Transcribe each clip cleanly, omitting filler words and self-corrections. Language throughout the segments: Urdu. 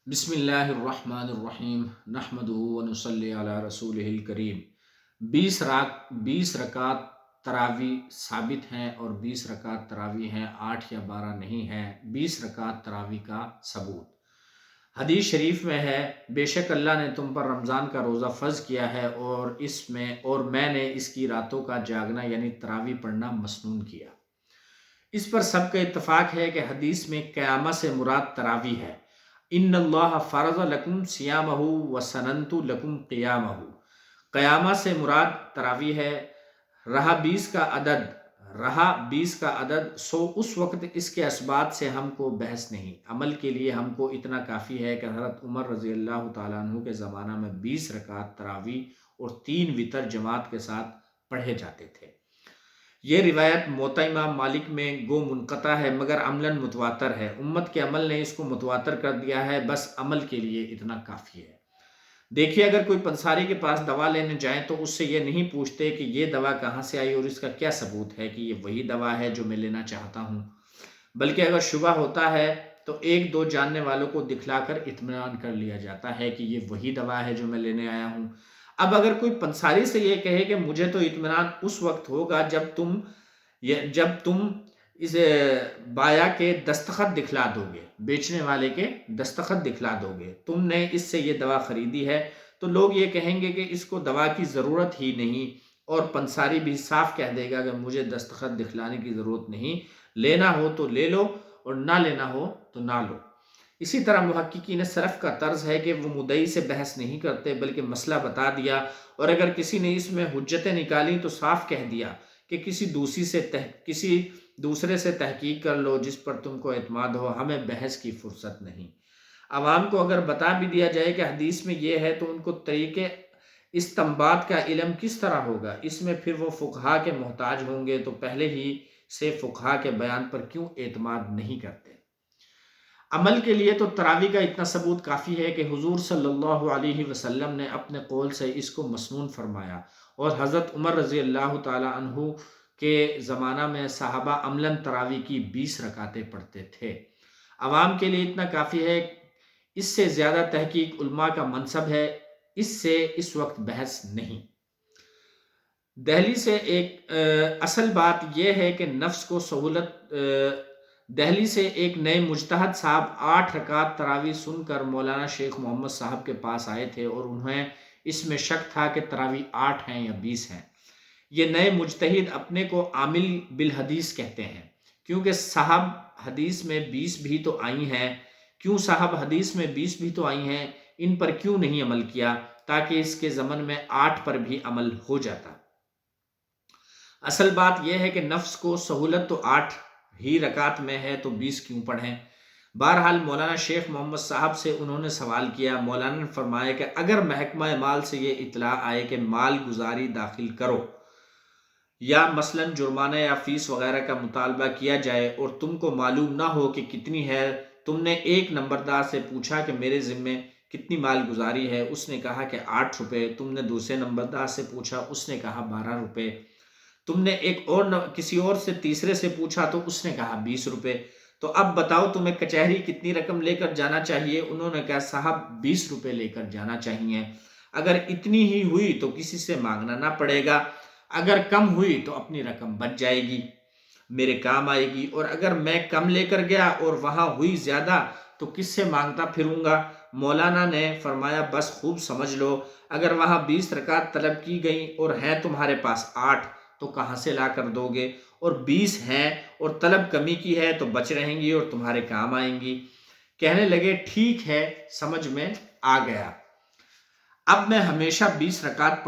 بسم اللہ الرحمن الرحیم نحمدہ ونصلی علی رسولہ الکریم۔ 20 رکعت تراوی ثابت ہیں اور 20 رکعت تراوی ہیں، 8 یا 12 نہیں ہیں۔ 20 رکعت تراوی کا ثبوت حدیث شریف میں ہے، بے شک اللہ نے تم پر رمضان کا روزہ فرض کیا ہے اور میں نے اس کی راتوں کا جاگنا یعنی تراوی پڑھنا مسنون کیا۔ اس پر سب کا اتفاق ہے کہ حدیث میں قیامہ سے مراد تراوی ہے۔ ان اللہ فرض لکم سیامہ وسننت لکم قیامہ، قیامہ سے مراد تراوی ہے۔ رہا 20 کا عدد سو اس وقت اس کے اسبات سے ہم کو بحث نہیں، عمل کے لیے ہم کو اتنا کافی ہے کہ حضرت عمر رضی اللہ تعالیٰ عنہ کے زمانہ میں 20 رکعت تراوی اور 3 وتر جماعت کے ساتھ پڑھے جاتے تھے۔ یہ روایت موطا امام مالک میں گو منقطع ہے مگر عملاً متواتر ہے۔ امت کے عمل نے اس کو متواتر کر دیا ہے، بس عمل کے لیے اتنا کافی ہے۔ دیکھیے، اگر کوئی پنساری کے پاس دوا لینے جائیں تو اس سے یہ نہیں پوچھتے کہ یہ دوا کہاں سے آئی اور اس کا کیا ثبوت ہے کہ یہ وہی دوا ہے جو میں لینا چاہتا ہوں، بلکہ اگر شبہ ہوتا ہے تو ایک دو جاننے والوں کو دکھلا کر اطمینان کر لیا جاتا ہے کہ یہ وہی دوا ہے جو میں لینے آیا ہوں۔ اب اگر کوئی پنساری سے یہ کہے کہ مجھے تو اطمینان اس وقت ہوگا جب تم اس بایا کے دستخط دکھلا دو گے، بیچنے والے کے دستخط دکھلا دو گے، تم نے اس سے یہ دوا خریدی ہے، تو لوگ یہ کہیں گے کہ اس کو دوا کی ضرورت ہی نہیں، اور پنساری بھی صاف کہہ دے گا کہ مجھے دستخط دکھلانے کی ضرورت نہیں، لینا ہو تو لے لو اور نہ لینا ہو تو نہ لو۔ اسی طرح محققین صرف کا طرز ہے کہ وہ مدعی سے بحث نہیں کرتے بلکہ مسئلہ بتا دیا، اور اگر کسی نے اس میں حجتیں نکالی تو صاف کہہ دیا کہ کسی دوسرے سے تحقیق کر لو جس پر تم کو اعتماد ہو، ہمیں بحث کی فرصت نہیں۔ عوام کو اگر بتا بھی دیا جائے کہ حدیث میں یہ ہے تو ان کو طریقے استنباط کا علم کس طرح ہوگا؟ اس میں پھر وہ فقہا کے محتاج ہوں گے، تو پہلے ہی سے فقہا کے بیان پر کیوں اعتماد نہیں کرتے؟ عمل کے لیے تو تراوی کا اتنا ثبوت کافی ہے کہ حضور صلی اللہ علیہ وسلم نے اپنے قول سے اس کو مسنون فرمایا، اور حضرت عمر رضی اللہ تعالی عنہ کے زمانہ میں صحابہ عملاً تراوی کی 20 رکعتیں پڑھتے تھے۔ عوام کے لیے اتنا کافی ہے، اس سے زیادہ تحقیق علماء کا منصب ہے، اس سے اس وقت بحث نہیں۔ دہلی سے اصل بات یہ ہے کہ نفس کو سہولت دہلی سے ایک نئے مجتہد صاحب 8 رکعت تراوی سن کر مولانا شیخ محمد صاحب کے پاس آئے تھے، اور انہیں اس میں شک تھا کہ تراوی 8 ہیں یا 20 ہیں۔ یہ نئے مجتہد اپنے کو عامل بالحدیث کہتے ہیں، کیونکہ صاحب حدیث میں 20 بھی تو آئی ہیں، ان پر کیوں نہیں عمل کیا تاکہ اس کے زمن میں 8 پر بھی عمل ہو جاتا۔ اصل بات یہ ہے کہ نفس کو سہولت تو 8 ہی رکعت میں ہے، تو 20 کیوں پڑھیں؟ بہرحال مولانا شیخ محمد صاحب سے انہوں نے سوال کیا۔ مولانا نے فرمایا کہ اگر محکمہ مال سے یہ اطلاع آئے کہ مال گزاری داخل کرو، یا مثلاً جرمانہ یا فیس وغیرہ کا مطالبہ کیا جائے اور تم کو معلوم نہ ہو کہ کتنی ہے، تم نے ایک نمبردار سے پوچھا کہ میرے ذمے کتنی مال گزاری ہے، اس نے کہا کہ 8 روپے، تم نے دوسرے نمبردار سے پوچھا، اس نے کہا 12 روپے، تم نے کسی اور سے تیسرے سے پوچھا تو اس نے کہا 20 روپے، تو اب بتاؤ تمہیں کچہری کتنی رقم لے کر جانا چاہیے؟ انہوں نے کہا صاحب 20 روپے لے کر جانا چاہیے، اگر اتنی ہی ہوئی تو کسی سے مانگنا نہ پڑے گا، اگر کم ہوئی تو اپنی رقم بچ جائے گی، میرے کام آئے گی، اور اگر میں کم لے کر گیا اور وہاں ہوئی زیادہ تو کس سے مانگتا پھروں گا؟ مولانا نے فرمایا بس خوب سمجھ لو، اگر وہاں 20 رکعت طلب کی گئیں اور ہیں تمہارے پاس 8 تو کہاں سے لا کر دو گے؟ اور 20 ہیں اور طلب کمی کی ہے تو بچ رہیں گی اور تمہارے کام آئیں گی۔ کہنے لگے ٹھیک ہے، سمجھ میں آ گیا، اب میں ہمیشہ 20 رکعت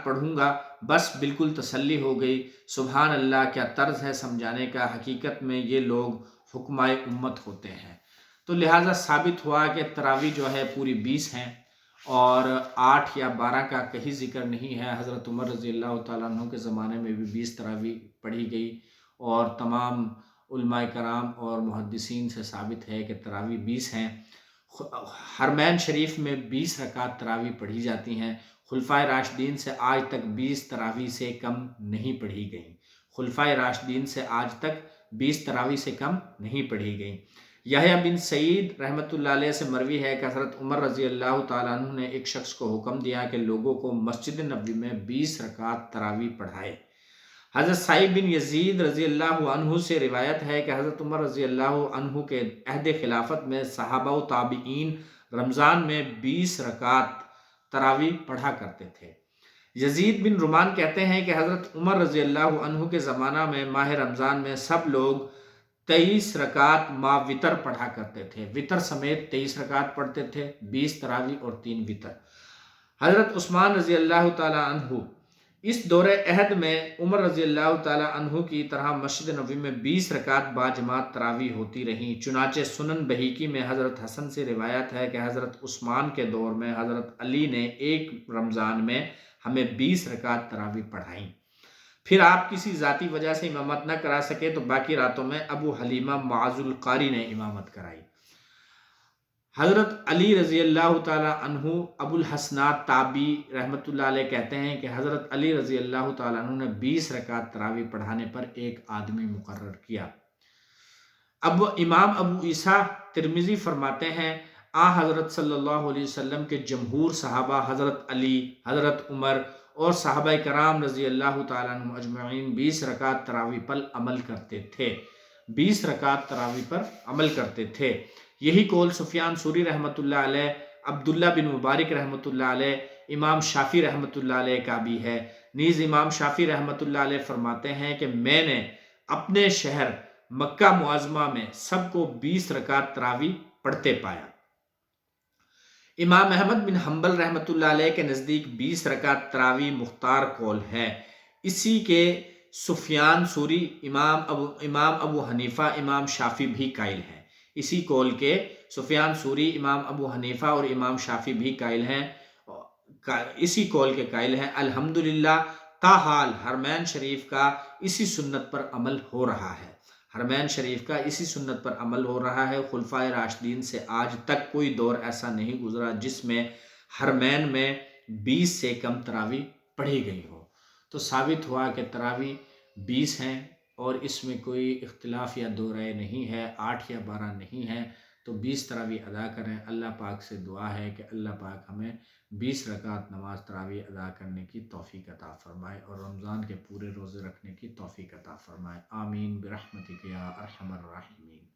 پڑھوں گا، بس بالکل تسلی ہو گئی۔ سبحان اللہ، کیا طرز ہے سمجھانے کا، حقیقت میں یہ لوگ حکمائے امت ہوتے ہیں۔ تو لہٰذا ثابت ہوا کہ تراوی جو ہے پوری 20 ہیں، اور 8 یا 12 کا کہیں ذکر نہیں ہے۔ حضرت عمر رضی اللہ تعالیٰ عنہ کے زمانے میں بھی 20 تراوی پڑھی گئی، اور تمام علماء کرام اور محدثین سے ثابت ہے کہ تراوی 20 ہیں۔ حرمین شریف میں 20 رکعت تراوی پڑھی جاتی ہیں۔ خلفائے راشدین سے آج تک 20 تراوی سے کم نہیں پڑھی گئیں، خلفائے راشدین سے آج تک 20 تراوی سے کم نہیں پڑھی گئیں۔ یحییٰ بن سعید رحمۃ اللہ علیہ سے مروی ہے کہ حضرت عمر رضی اللہ تعالیٰ عنہ نے ایک شخص کو حکم دیا کہ لوگوں کو مسجد نبوی میں 20 رکعت تراویح پڑھائے۔ حضرت سعید بن یزید رضی اللہ عنہ سے روایت ہے کہ حضرت عمر رضی اللہ عنہ کے عہد خلافت میں صحابہ و تابعین رمضان میں 20 رکعت تراویح پڑھا کرتے تھے۔ یزید بن رومان کہتے ہیں کہ حضرت عمر رضی اللہ عنہ کے زمانہ میں ماہ رمضان میں سب لوگ 23 رکعت ما وتر پڑھا کرتے تھے، وتر سمیت 23 رکعت پڑھتے تھے، 20 تراویح اور 3 وتر۔ حضرت عثمان رضی اللہ تعالی عنہ اس دور عہد میں عمر رضی اللہ تعالی عنہ کی طرح مسجد نبوی میں 20 رکعت باجماعت تراویح ہوتی رہیں۔ چنانچہ سنن بہیقی میں حضرت حسن سے روایت ہے کہ حضرت عثمان کے دور میں حضرت علی نے ایک رمضان میں ہمیں 20 رکعت تراویح پڑھائیں۔ پھر آپ کسی ذاتی وجہ سے امامت نہ کرا سکے تو باقی راتوں میں ابو حلیمہ معاذ القاری نے امامت کرائی۔ حضرت علی رضی اللہ تعالی عنہ ابو الحسنات تابعی رحمۃ اللہ علیہ کہتے ہیں کہ حضرت علی رضی اللہ تعالی عنہ نے 20 رکعت تراویح پڑھانے پر ایک آدمی مقرر کیا۔ اب امام ابو عیسیٰ ترمذی فرماتے ہیں حضرت صلی اللہ علیہ وسلم کے جمہور صحابہ حضرت علی، حضرت عمر اور صحابہ کرام رضی اللہ تعالیٰ عنہ اجمعین 20 رکعت تراویح پر عمل کرتے تھے، 20 رکعت تراویح پر عمل کرتے تھے۔ یہی قول سفیان ثوری رحمۃ اللہ علیہ، عبداللہ بن مبارک رحمۃ اللہ علیہ، امام شافعی رحمۃ اللہ علیہ کا بھی ہے۔ نیز امام شافعی رحمۃ اللہ علیہ فرماتے ہیں کہ میں نے اپنے شہر مکہ معظمہ میں سب کو 20 رکعت تراویح پڑھتے پایا۔ امام احمد بن حنبل رحمۃ اللہ علیہ کے نزدیک 20 رکعت تراویح مختار قول ہے۔ اسی کے سفیان ثوری، امام ابو حنیفہ، امام شافعی بھی قائل ہیں۔ اسی قول کے سفیان ثوری، امام ابو حنیفہ اور امام شافعی بھی قائل ہیں، اسی قول کے قائل ہیں۔ الحمدللہ تاحال حرمین شریف کا اسی سنت پر عمل ہو رہا ہے، حرمین شریف کا اسی سنت پر عمل ہو رہا ہے۔ خلفائے راشدین سے آج تک کوئی دور ایسا نہیں گزرا جس میں حرمین میں 20 سے کم تراویح پڑھی گئی ہو۔ تو ثابت ہوا کہ تراویح 20 ہیں اور اس میں کوئی اختلاف یا دو رائے نہیں ہے، 8 یا 12 نہیں ہے۔ تو 20 تراویح ادا کریں۔ اللہ پاک سے دعا ہے کہ اللہ پاک ہمیں 20 رکعت نماز تراویح ادا کرنے کی توفیق عطا فرمائے اور رمضان کے پورے روزے رکھنے کی توفیق عطا فرمائے۔ آمین برحمتک یا ارحم الراحمین۔